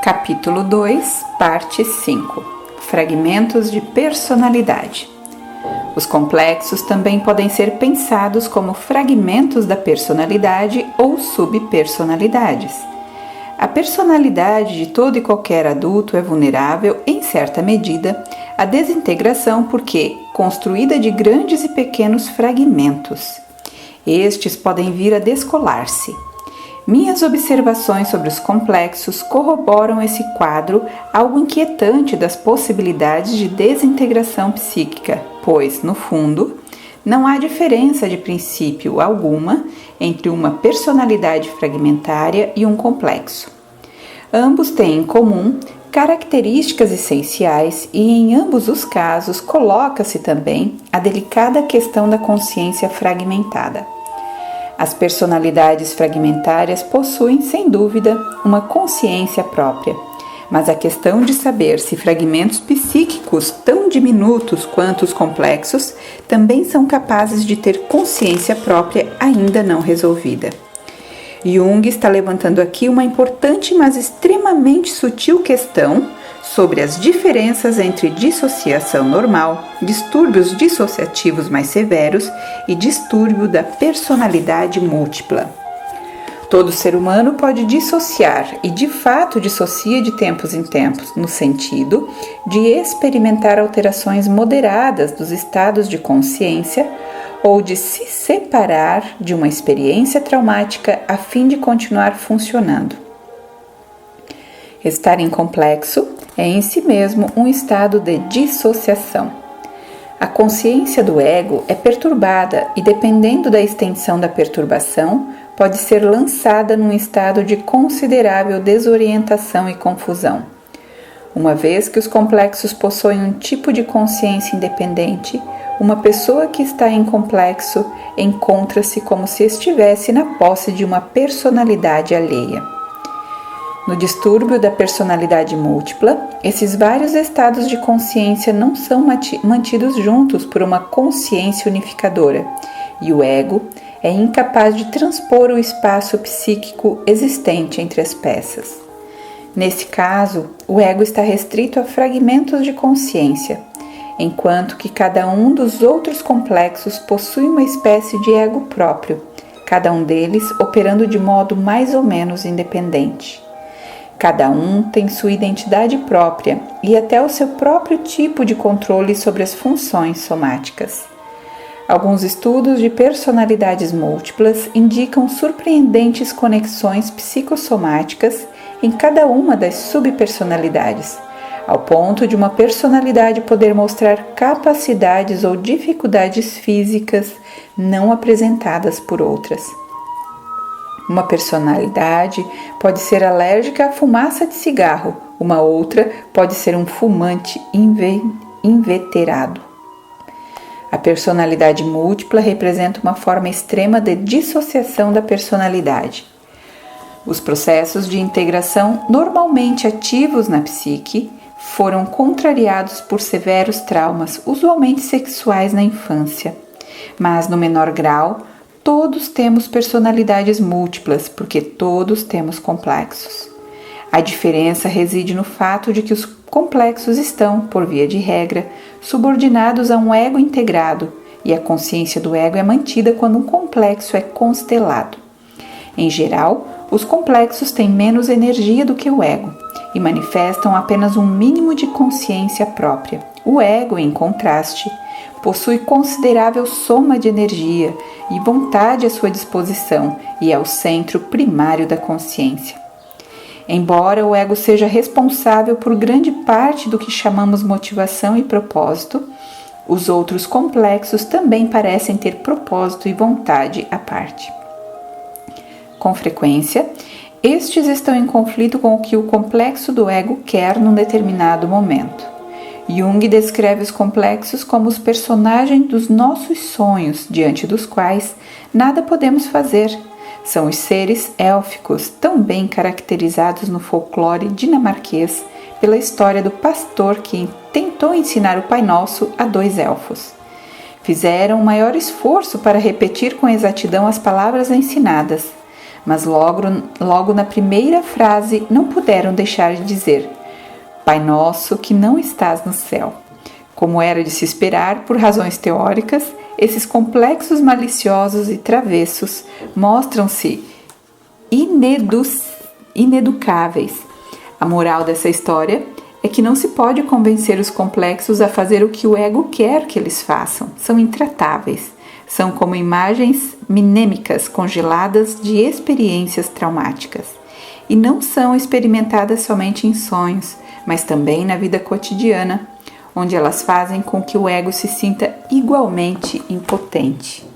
Capítulo 2, parte 5. Fragmentos de personalidade. Os complexos também podem ser pensados como fragmentos da personalidade ou subpersonalidades. A personalidade de todo e qualquer adulto é vulnerável, em certa medida, à desintegração porque construída de grandes e pequenos fragmentos. Estes podem vir a descolar-se. Minhas observações sobre os complexos corroboram esse quadro algo inquietante das possibilidades de desintegração psíquica, pois, no fundo, não há diferença de princípio alguma entre uma personalidade fragmentária e um complexo. Ambos têm em comum características essenciais e, em ambos os casos, coloca-se também a delicada questão da consciência fragmentada. As personalidades fragmentárias possuem, sem dúvida, uma consciência própria, mas a questão de saber se fragmentos psíquicos tão diminutos quanto os complexos também são capazes de ter consciência própria ainda não resolvida. Jung está levantando aqui uma importante, mas extremamente sutil questão sobre as diferenças entre dissociação normal, distúrbios dissociativos mais severos e distúrbio da personalidade múltipla. Todo ser humano pode dissociar e, de fato, dissocia de tempos em tempos, no sentido de experimentar alterações moderadas dos estados de consciência ou de se separar de uma experiência traumática a fim de continuar funcionando. Estar em complexo é em si mesmo um estado de dissociação. A consciência do ego é perturbada e, dependendo da extensão da perturbação, pode ser lançada num estado de considerável desorientação e confusão. Uma vez que os complexos possuem um tipo de consciência independente, uma pessoa que está em complexo encontra-se como se estivesse na posse de uma personalidade alheia. No distúrbio da personalidade múltipla, esses vários estados de consciência não são mantidos juntos por uma consciência unificadora, e o ego é incapaz de transpor o espaço psíquico existente entre as peças. Nesse caso, o ego está restrito a fragmentos de consciência, enquanto que cada um dos outros complexos possui uma espécie de ego próprio, cada um deles operando de modo mais ou menos independente. Cada um tem sua identidade própria e até o seu próprio tipo de controle sobre as funções somáticas. Alguns estudos de personalidades múltiplas indicam surpreendentes conexões psicossomáticas em cada uma das subpersonalidades, ao ponto de uma personalidade poder mostrar capacidades ou dificuldades físicas não apresentadas por outras. Uma personalidade pode ser alérgica à fumaça de cigarro, uma outra pode ser um fumante inveterado. A personalidade múltipla representa uma forma extrema de dissociação da personalidade. Os processos de integração normalmente ativos na psique foram contrariados por severos traumas, usualmente sexuais na infância, mas no menor grau, todos temos personalidades múltiplas, porque todos temos complexos. A diferença reside no fato de que os complexos estão, por via de regra, subordinados a um ego integrado, e a consciência do ego é mantida quando um complexo é constelado. Em geral, os complexos têm menos energia do que o ego e manifestam apenas um mínimo de consciência própria. O ego, em contraste, possui considerável soma de energia e vontade à sua disposição e é o centro primário da consciência. Embora o ego seja responsável por grande parte do que chamamos motivação e propósito, os outros complexos também parecem ter propósito e vontade à parte. Com frequência, estes estão em conflito com o que o complexo do ego quer num determinado momento. Jung descreve os complexos como os personagens dos nossos sonhos, diante dos quais nada podemos fazer. São os seres élficos, tão bem caracterizados no folclore dinamarquês pela história do pastor que tentou ensinar o Pai Nosso a 2 elfos. Fizeram o maior esforço para repetir com exatidão as palavras ensinadas, mas logo na primeira frase não puderam deixar de dizer: Pai nosso que não estás no céu. Como era de se esperar, por razões teóricas, esses complexos maliciosos e travessos mostram-se ineducáveis. A moral dessa história é que não se pode convencer os complexos a fazer o que o ego quer que eles façam. São intratáveis. São como imagens minêmicas congeladas de experiências traumáticas. E não são experimentadas somente em sonhos, mas também na vida cotidiana, onde elas fazem com que o ego se sinta igualmente impotente.